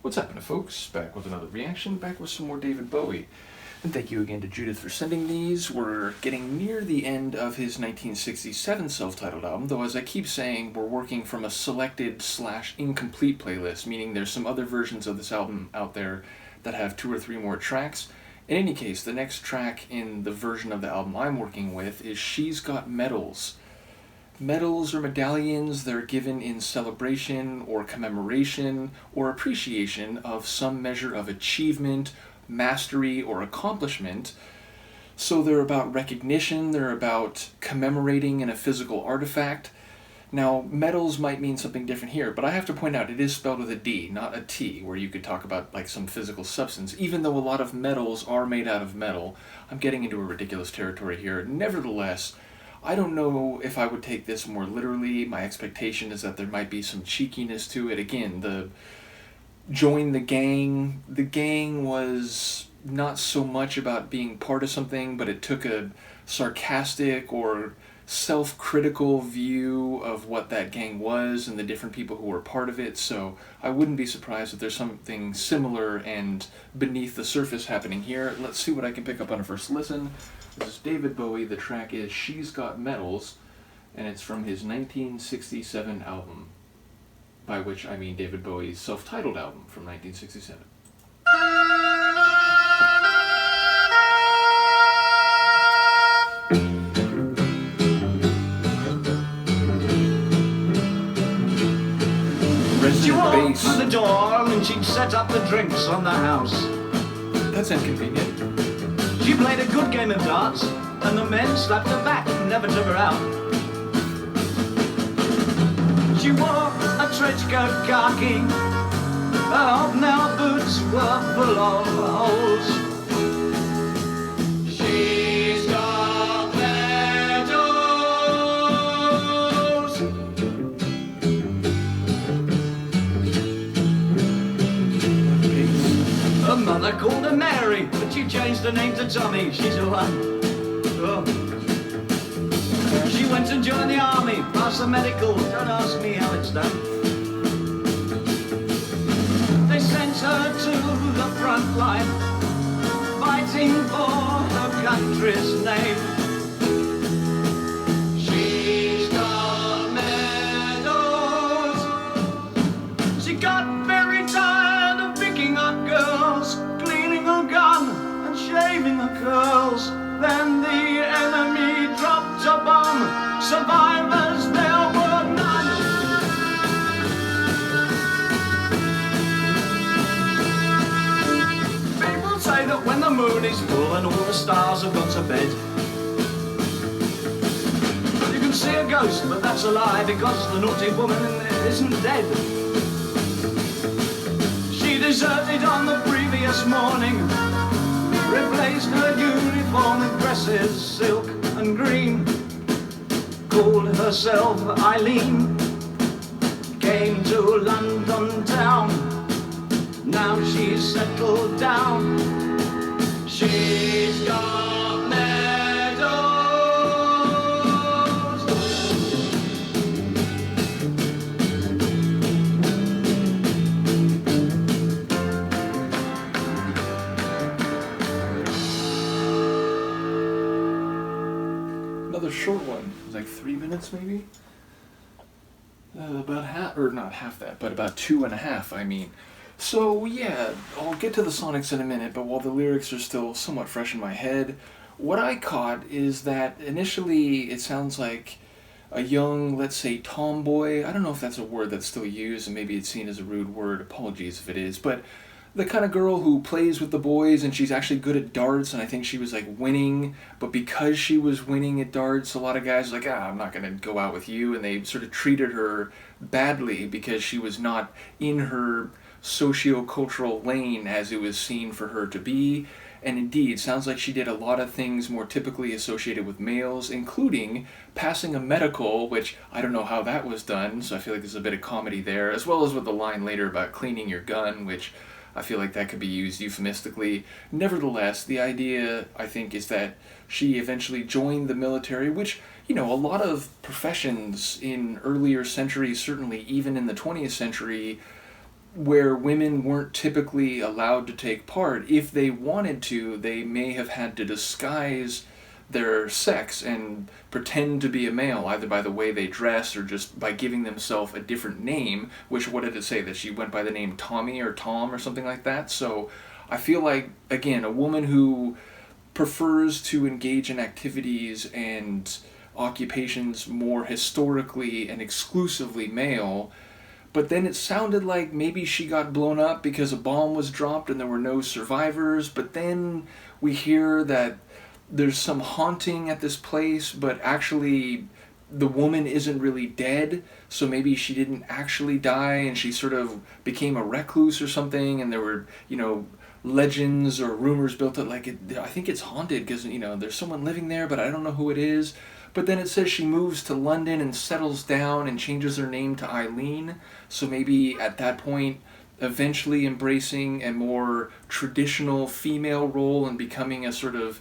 What's happening, folks? Back with another reaction, back with some more David Bowie. And thank you again to Judith for sending these. We're getting near the end of his 1967 self-titled album, though as I keep saying, we're working from a selected/incomplete playlist, meaning there's some other versions of this album out there that have 2 or 3 more tracks. In any case, the next track in the version of the album I'm working with is She's Got Medals. Medals or medallions, they're given in celebration or commemoration or appreciation of some measure of achievement, mastery, or accomplishment. So they're about recognition, they're about commemorating in a physical artifact. Now, medals might mean something different here, but I have to point out it is spelled with a D, not a T, where you could talk about like some physical substance. Even though a lot of medals are made out of metal, I'm getting into a ridiculous territory here. Nevertheless, I don't know if I would take this more literally. My expectation is that there might be some cheekiness to it. Again, the join the gang. The gang was not so much about being part of something, but it took a sarcastic or self-critical view of what that gang was and the different people who were part of it. So I wouldn't be surprised if there's something similar and beneath the surface happening here. Let's see what I can pick up on a first listen. This is David Bowie. The track is She's Got Medals, and it's from his 1967 album, by which I mean David Bowie's self-titled album from 1967. She walked Bass. through the door and she'd set up the drinks on the house. That's inconvenient. She played a good game of darts, and the men slapped her back and never took her out. She wore a trench coat khaki, her hobnail boots were full of holes. She's got medals. Her mother called her Mary, but she changed her name to Tommy. She's a one. Oh. She went and joined the army, passed the medical. Don't ask me how it's done. They sent her to the front line, fighting for her country's name. She's got medals. She got very tired of picking up girls, cleaning her gun and shaving her curls. Then the enemy dropped a bomb. Survivors there were none. People say that when the moon is full and all the stars have gone to bed, you can see a ghost, but that's a lie, because the naughty woman isn't dead. She deserted on the previous morning, replaced her uniform with dresses, silk and green. Called herself Eileen, came to London town. Now she's settled down. She's got medals. Another short one. It was like 3 minutes maybe? About half, or not half that, but about 2.5, I mean. So yeah, I'll get to the sonics in a minute, but while the lyrics are still somewhat fresh in my head, what I caught is that initially it sounds like a young, let's say, tomboy. I don't know if that's a word that's still used, and maybe it's seen as a rude word. Apologies if it is, but the kind of girl who plays with the boys and she's actually good at darts, and I think she was like winning, but because she was winning at darts, a lot of guys were like, I'm not going to go out with you, and they sort of treated her badly because she was not in her socio-cultural lane as it was seen for her to be. And indeed, sounds like she did a lot of things more typically associated with males, including passing a medical, which I don't know how that was done, so I feel like there's a bit of comedy there, as well as with the line later about cleaning your gun, which I feel like that could be used euphemistically. Nevertheless, the idea, I think, is that she eventually joined the military, which, you know, a lot of professions in earlier centuries, certainly even in the 20th century, where women weren't typically allowed to take part. If they wanted to, they may have had to disguise their sex and pretend to be a male, either by the way they dress or just by giving themselves a different name, which, what did it say, that she went by the name Tommy or Tom or something like that? So I feel like, again, a woman who prefers to engage in activities and occupations more historically and exclusively male. But then it sounded like maybe she got blown up because a bomb was dropped and there were no survivors. But then we hear that there's some haunting at this place, but actually the woman isn't really dead, so maybe she didn't actually die and she sort of became a recluse or something, and there were, legends or rumors built up like I think it's haunted because, there's someone living there, but I don't know who it is. But then it says she moves to London and settles down and changes her name to Eileen, so maybe at that point eventually embracing a more traditional female role and becoming a sort of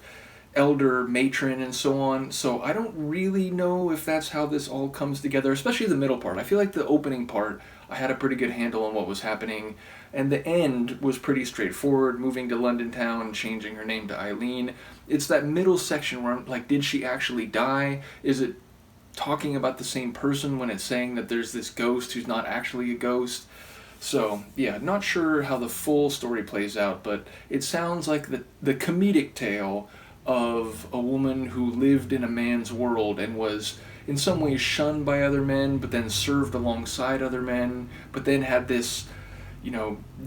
elder matron and so on. So I don't really know if that's how this all comes together, especially the middle part. I feel like the opening part, I had a pretty good handle on what was happening, and the end was pretty straightforward, moving to London town, changing her name to Eileen. It's that middle section where I'm like, did she actually die? Is it talking about the same person when it's saying that there's this ghost who's not actually a ghost? So, yeah, not sure how the full story plays out, but it sounds like the comedic tale of a woman who lived in a man's world and was in some ways shunned by other men, but then served alongside other men, but then had this,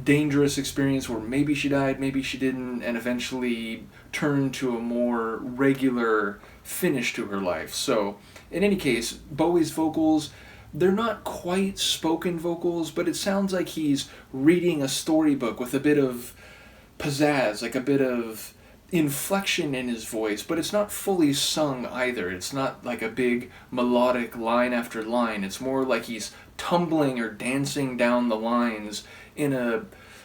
dangerous experience where maybe she died, maybe she didn't, and eventually turned to a more regular finish to her life. So, in any case, Bowie's vocals, they're not quite spoken vocals, but it sounds like he's reading a storybook with a bit of pizzazz, like a bit of inflection in his voice, but it's not fully sung either. It's not like a big melodic line after line. It's more like he's tumbling or dancing down the lines in a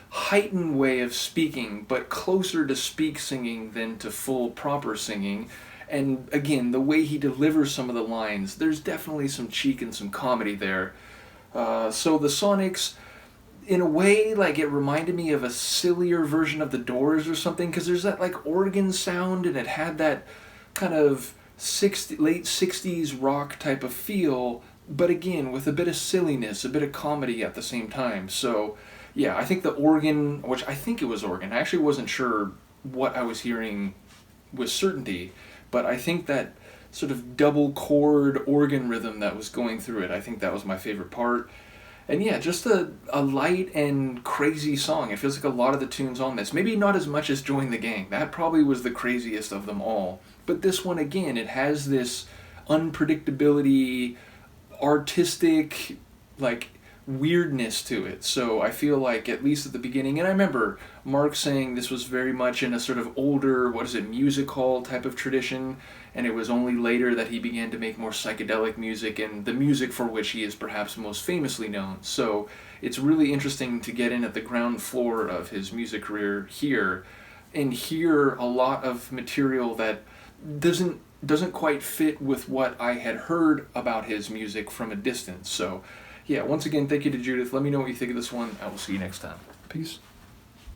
heightened way of speaking, but closer to speak singing than to full proper singing. And again, the way he delivers some of the lines, there's definitely some cheek and some comedy there. So the Sonics, in a way, like, it reminded me of a sillier version of the Doors or something, because there's that like organ sound and it had that kind of late 60s rock type of feel, but again with a bit of silliness, a bit of comedy at the same time. So yeah, I think the organ, which I think it was organ, I actually wasn't sure what I was hearing with certainty, but I think that sort of double chord organ rhythm that was going through it, I think that was my favorite part. And yeah, just a light and crazy song. It feels like a lot of the tunes on this, maybe not as much as Join the Gang. That probably was the craziest of them all. But this one, again, it has this unpredictability, artistic, like, weirdness to it. So I feel like, at least at the beginning, and I remember Mark saying this was very much in a sort of older, music hall type of tradition, and it was only later that he began to make more psychedelic music, and the music for which he is perhaps most famously known. So it's really interesting to get in at the ground floor of his music career here, and hear a lot of material that doesn't quite fit with what I had heard about his music from a distance. So yeah, once again, thank you to Judith. Let me know what you think of this one. I will see you next time. Peace.